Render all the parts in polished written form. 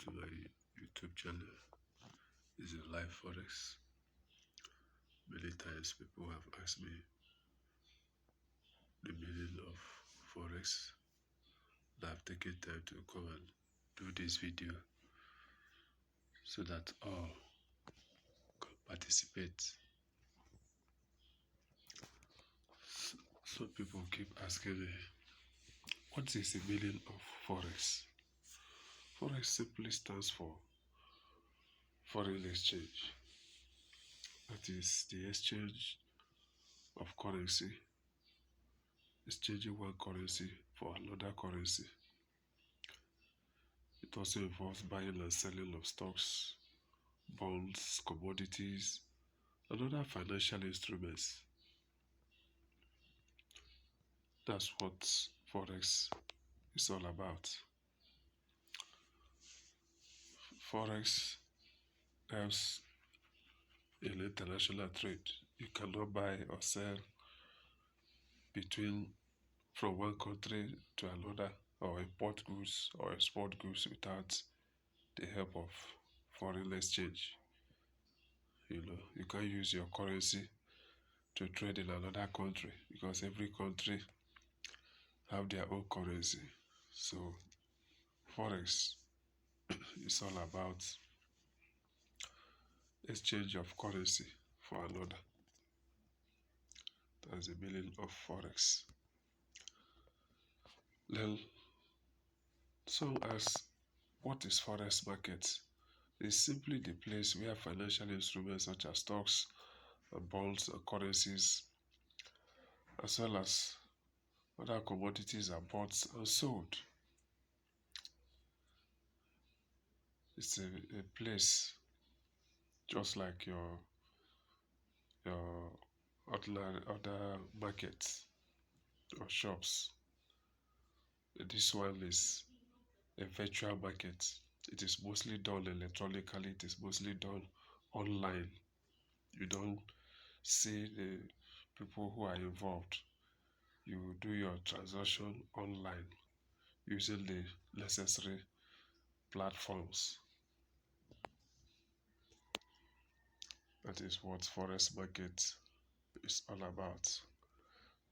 to my YouTube channel. This is Live Forex. Many times people have asked me the meaning of Forex, and I've taken time to come and do this video so that all can participate. So people keep asking me, what is the meaning of Forex? Forex simply stands for foreign exchange. That is the exchange of currency, exchanging one currency for another currency. It also involves buying and selling of stocks, bonds, commodities, and other financial instruments. That's what Forex is all about. Forex helps in international trade. You cannot buy or sell from one country to another, or import goods or export goods without the help of foreign exchange. You can't use your currency to trade in another country because every country have their own currency. So Forex is all about exchange of currency for another. That's the meaning of Forex. Then some ask, what is Forex market? It's simply the place where financial instruments such as stocks and bonds and currencies, as well as other commodities, are bought and sold. It's a place just like your other markets or shops. This one is a virtual market. It is mostly done electronically. It is mostly done online. You don't see the people who are involved. You do your transaction online using the necessary platforms. That is what Forex market is all about.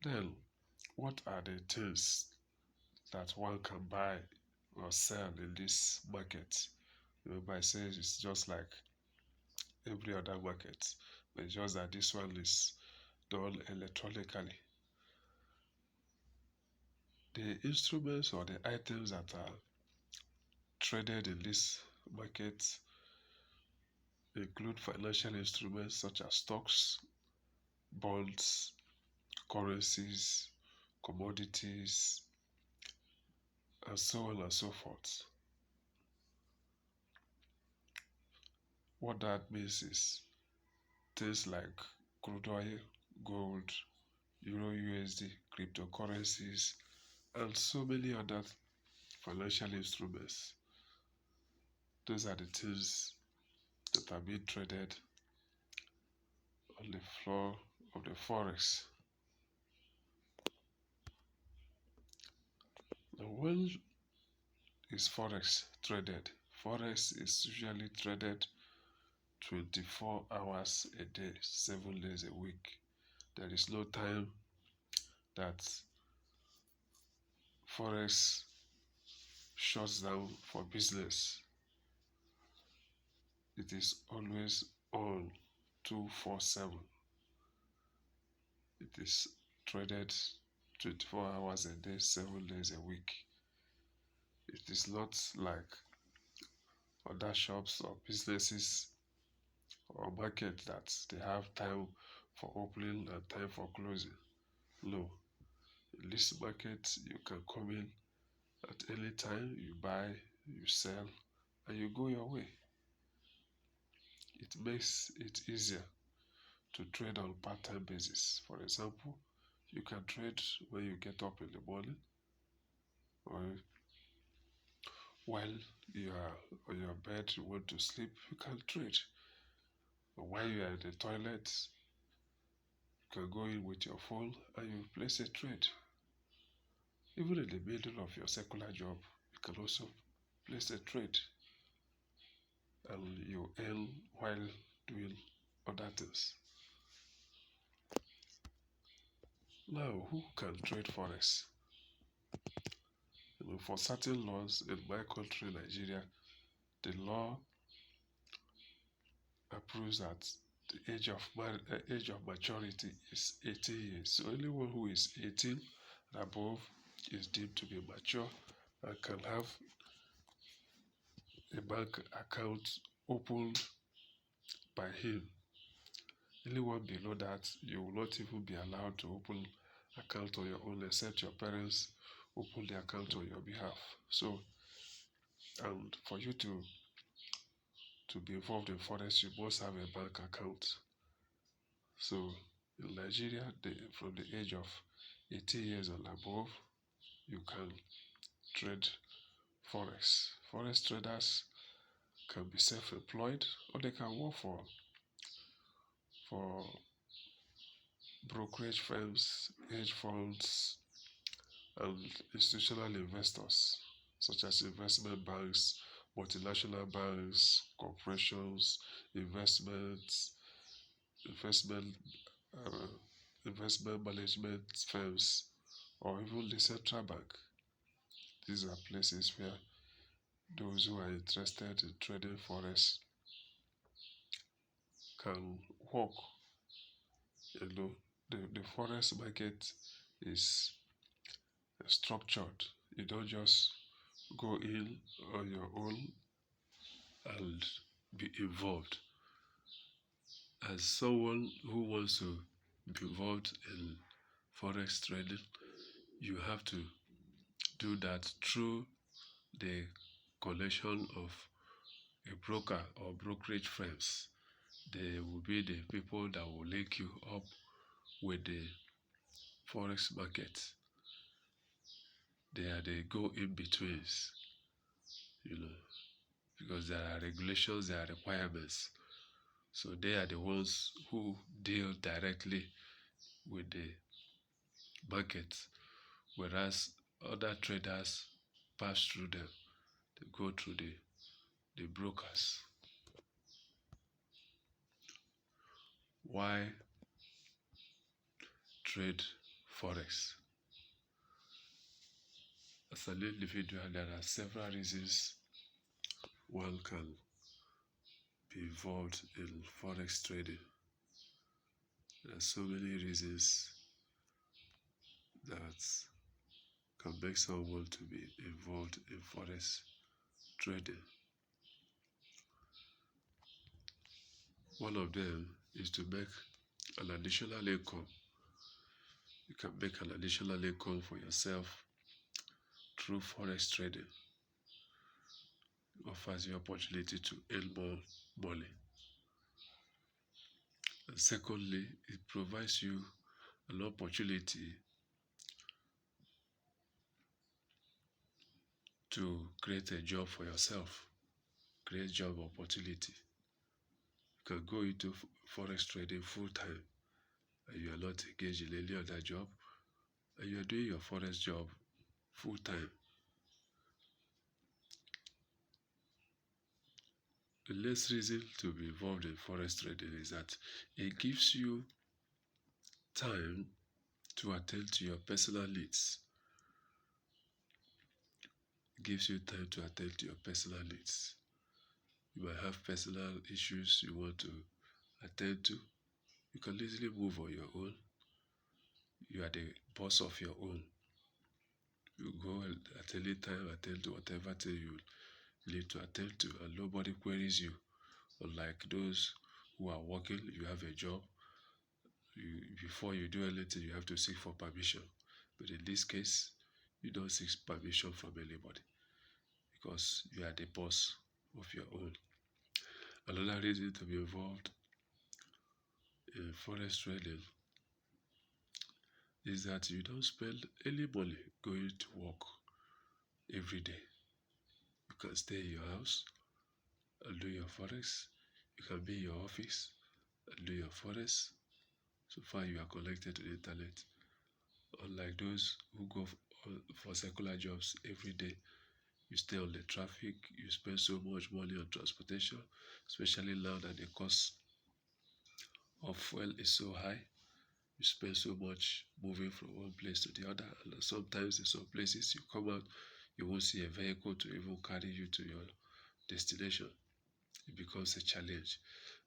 Then, what are the things that one can buy or sell in this market? Remember, I say it's just like every other market, but it's just that this one is done electronically. The instruments or the items that are traded in this market include financial instruments such as stocks, bonds, currencies, commodities, and so on and so forth. What that means is things like crude oil, gold, Euro USD, cryptocurrencies, and so many other financial instruments. Those are the things that are being traded on the floor of the Forex. Now, when is Forex traded? Forex is usually traded 24 hours a day, 7 days a week. There is no time that Forex shuts down for business. It is always on 247. It is traded 24 hours a day, 7 days a week. It is not like other shops or businesses or market that they have time for opening and time for closing. No. In this market, you can come in at any time, you buy, you sell, and you go your way. It makes it easier to trade on part-time basis. For example, you can trade when you get up in the morning, or while you are on your bed, you want to sleep, you can trade. Or while you are in the toilet, you can go in with your phone and you place a trade. Even in the middle of your secular job, you can also place a trade. and you earn while doing other things. Now, who can trade forex? For certain laws in my country, Nigeria, the law approves that the age of maturity is 18 years. So anyone who is 18 and above is deemed to be mature and can have a bank account opened by him. Anyone below that, you will not even be allowed to open account on your own except your parents open the account on your behalf. So, and for you to be involved in forex, you must have a bank account. So in Nigeria, from the age of 18 years and above, you can trade forex. Forex traders can be self-employed, or they can work for brokerage firms, hedge funds, and institutional investors such as investment banks, multinational banks, corporations, investment uh, investment management firms, or even the central bank. These are places where those who are interested in trading forex can work. The forex market is structured. You don't just go in on your own and be involved. As someone who wants to be involved in forex trading, you have to do that through the connection of a broker or brokerage firms. They will be the people that will link you up with the forex market. They are the go in betweens, because there are regulations, there are requirements. So they are the ones who deal directly with the market, whereas other traders pass through them. They go through the brokers. Why trade forex? As an individual, there are several reasons one can be involved in forex trading. There are so many reasons that can make someone to be involved in forex trading. One of them is to make an additional income. You can make an additional income for yourself through forex trading. It offers you opportunity to earn more money. And secondly, it provides you an opportunity to create a job for yourself, create job opportunity. You can go into forex trading full time and you are not engaged in any other job, and you are doing your forex job full time. The next reason to be involved in forex trading is that it gives you time to attend to your personal needs. It gives you time to attend to your personal needs. You might have personal issues you want to attend to. You can easily move on your own. You are the boss of your own. You go at any time, attend to whatever thing you need to attend to, and nobody queries you. Unlike those who are working, you have a job. Before you do anything, you have to seek for permission. But in this case, you don't seek permission from anybody because you are the boss of your own. Another reason to be involved in forex trading is that you don't spend any money going to work every day. You can stay in your house and do your forex. You can be in your office and do your forex. So far you are connected to the internet. Unlike those who go for secular jobs every day, you stay on the traffic, you spend so much money on transportation, especially now that the cost of fuel is so high. You spend so much moving from one place to the other, and sometimes in some places you come out, you won't see a vehicle to even carry you to your destination. It becomes a challenge.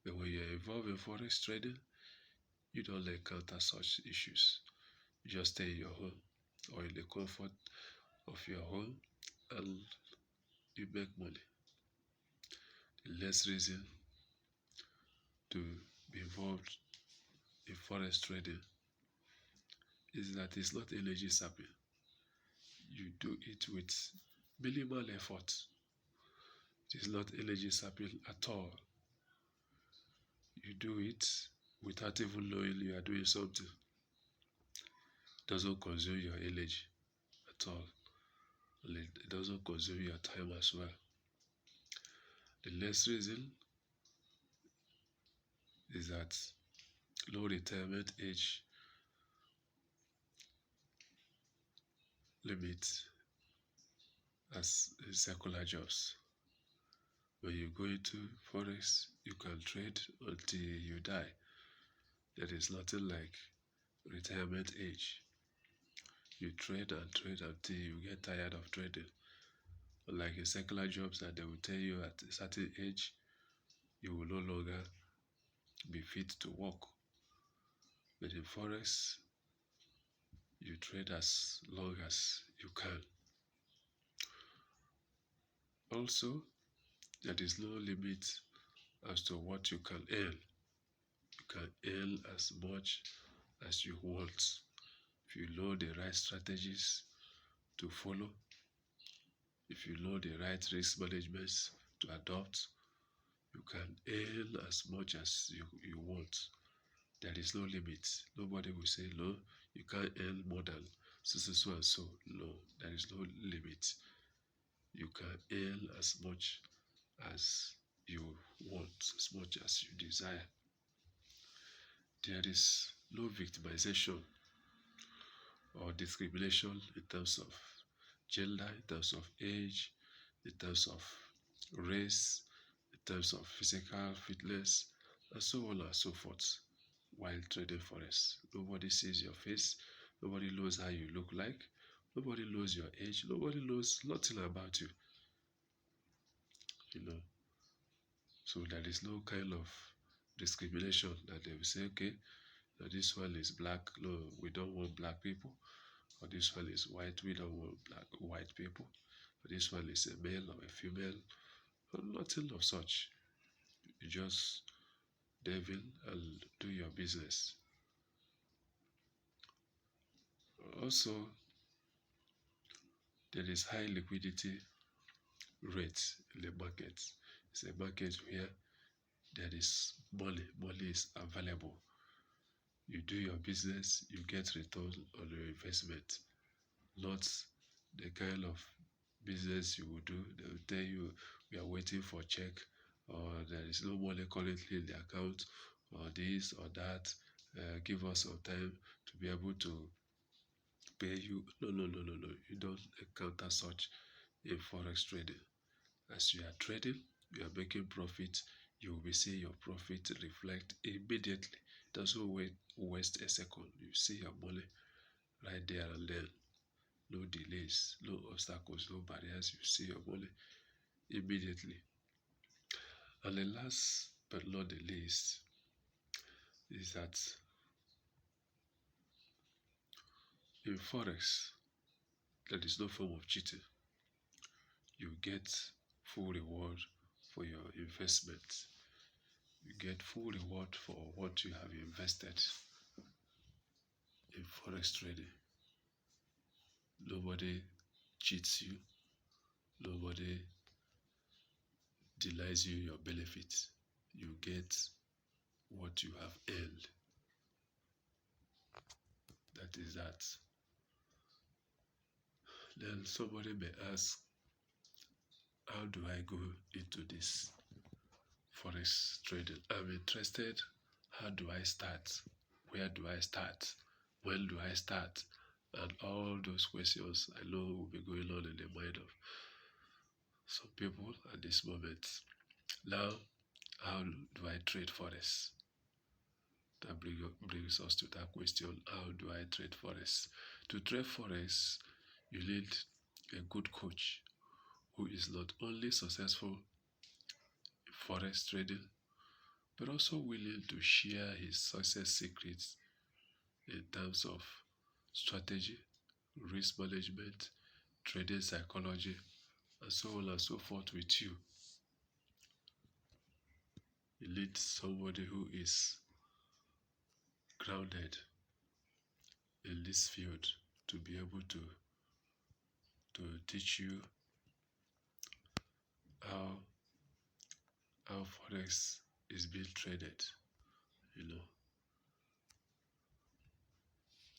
But when you're involved in forex trading, you don't encounter such issues. You just stay in your home or in the comfort of your home and you make money. The less reason to be involved in forex trading is that it's not energy sapping. You do it with minimal effort. It is not energy sapping at all. You do it without even knowing you are doing something. It doesn't consume your energy at all. It doesn't consume your time as well. The next reason is that low retirement age limit as secular jobs. When you go into forex, you can trade until you die. There is nothing like retirement age. You trade and trade until you get tired of trading. Unlike in secular jobs that they will tell you at a certain age, you will no longer be fit to work. But in forex, you trade as long as you can. Also, there is no limit as to what you can earn. You can earn as much as you want. If you know the right strategies to follow, if you know the right risk management to adopt, you can earn as much as you want. There is no limit. Nobody will say, no, you can't earn more than so and so. No, there is no limit. You can earn as much as you want, as much as you desire. There is no victimization or discrimination in terms of gender, in terms of age, in terms of race, in terms of physical fitness, and so on and so forth while trading forex. Nobody sees your face, nobody knows how you look like, nobody knows your age, nobody knows nothing about you. You know. So there is no kind of discrimination that they will say, okay, now this one is black, no, we don't want black people, or this one is white, we don't want white people, or this one is a male or a female, or nothing of such. You just dive in and do your business. Also, there is high liquidity rate in the market. It's a market where there is money, money is available. You do your business, you get return on your investment, not the kind of business you will do. They will tell you we are waiting for check, or there is no money currently in the account, or this or that. Give us some time to be able to pay you. No, no, no, no, no. You don't encounter such in forex trading. As you are trading, you are making profit. You will be seeing your profit reflect immediately. Doesn't waste a second. You see your money right there and then. No delays, no obstacles, no barriers. You see your money immediately. And the last but not the least is that in forex, there is no form of cheating. You get full reward for your investment. You get full reward for what you have invested in forex trading. Nobody cheats you. Nobody denies you your benefits. You get what you have earned. That is that. Then somebody may ask, how do I go into this forex trading? I'm interested. How do I start? Where do I start? When do I start? And all those questions I know will be going on in the mind of some people at this moment. Now, how do I trade Forex? That brings us to that question: how do I trade Forex? To trade Forex, you need a good coach who is not only successful in Forex trading, but also willing to share his success secrets in terms of strategy, risk management, trading psychology, and so on and so forth with you. You need somebody who is grounded in this field to be able to teach you how Forex is being traded, you know.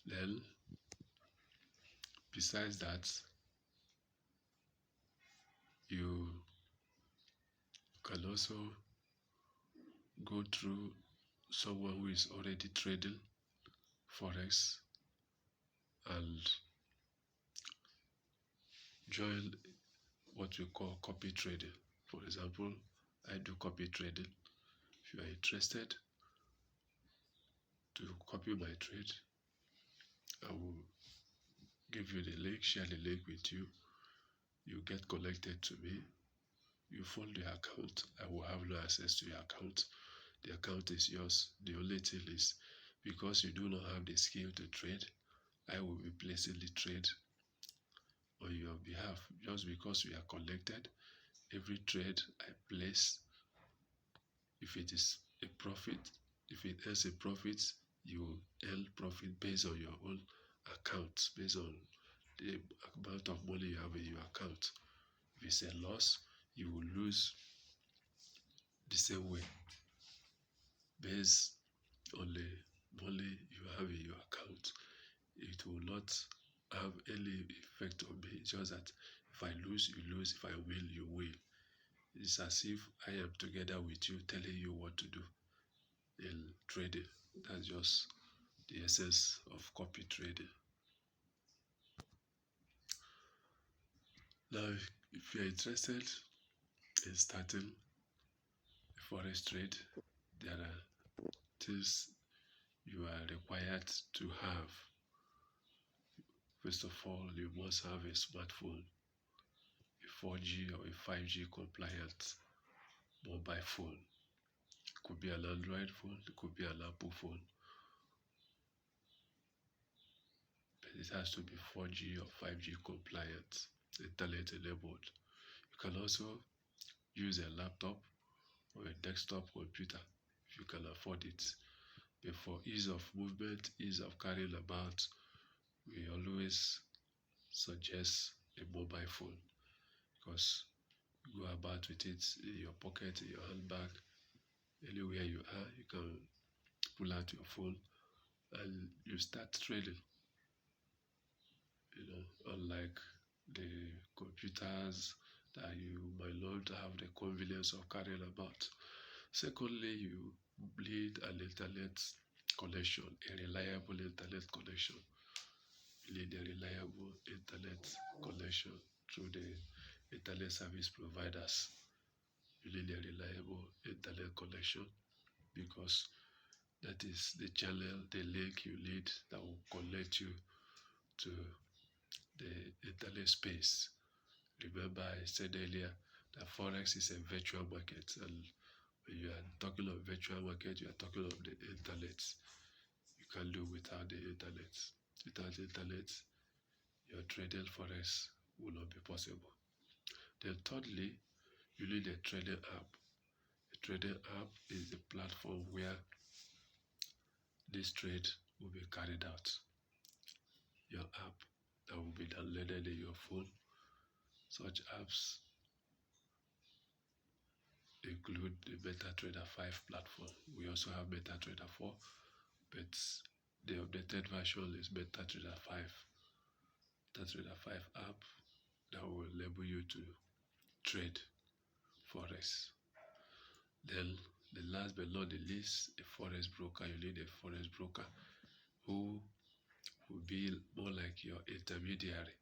Then besides that, you can also go through someone who is already trading Forex and join what we call copy trading. For example, I do copy trading. If you are interested to copy my trade, I will give you the link, share the link with you. You get connected to me. You follow the account. I will have no access to your account. The account is yours. The only thing is, because you do not have the skill to trade, I will be placing the trade on your behalf. Just because we are connected, every trade I place, if it is a profit, if it earns a profit, you earn profit based on your own account, based on the amount of money you have in your account. If it's a loss, you will lose the same way based on the money you have in your account. It will not have any effect on me. It's just that if I lose, you lose. If I win, you win. It's as if I am together with you, telling you what to do in trading. That's just the essence of copy trading. Now, if you're interested in starting a forex trade, there are things you are required to have. First of all, you must have a smartphone, a 4G or a 5G compliant mobile phone. It could be an Android phone, it could be an Apple phone, but it has to be 4G or 5G compliant, internet enabled. You can also use a laptop or a desktop computer if you can afford it. But for ease of movement, ease of carrying about, we always suggest a mobile phone, because you go about with it in your pocket, in your handbag, anywhere you are, you can pull out your phone and you start trading. Unlike the computers that you might not have the convenience of carrying about. Secondly, you need an internet connection, a reliable internet connection. You need a reliable internet connection through the internet service providers. You need a reliable internet connection, because that is the channel, the link you need that will connect you to the internet space. Remember, I said earlier that Forex is a virtual market, and when you are talking of virtual market, you are talking of the internet. You can't do without the internet. Without the internet, your trading Forex will not be possible. Then thirdly, you need a trading app. A trading app is the platform where this trade will be carried out. Your app that will be downloaded in your phone. Such apps include the MetaTrader 5 platform. We also have MetaTrader 4, but the updated version is MetaTrader 5. MetaTrader 5 app that will enable you to trade Forex. Then the last but not the least, a Forex broker. You need a Forex broker who will be more like your intermediary.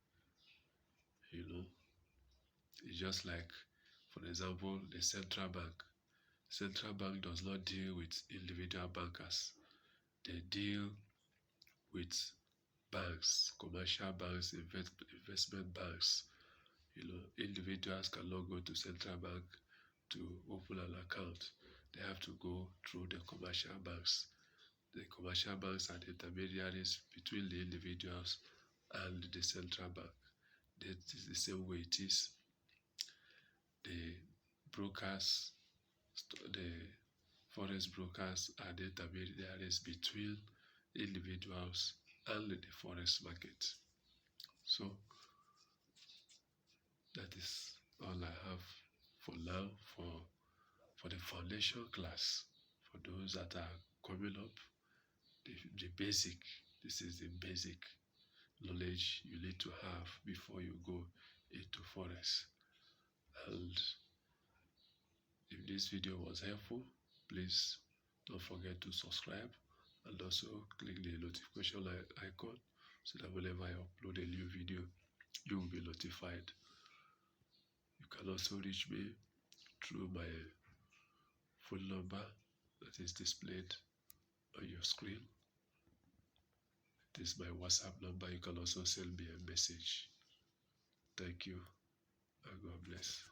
It's just like For example, the central bank. Central bank does not deal with individual bankers. They deal with banks, commercial banks, investment banks. Individuals cannot go to central bank to open an account. They have to go through the commercial banks. The commercial banks are the intermediaries between the individuals and the central bank. That is the same way it is. The brokers, the forex brokers are the intermediaries between individuals and the forex market. So that is all I have for now for the foundation class. For those that are coming up, the basic. This is the basic knowledge you need to have before you go into forex. And if this video was helpful, please don't forget to subscribe and also click the notification icon so that whenever I upload a new video, you will be notified. You can also reach me through my phone number that is displayed on your screen. This is my WhatsApp number. You can also send me a message. Thank you and God bless.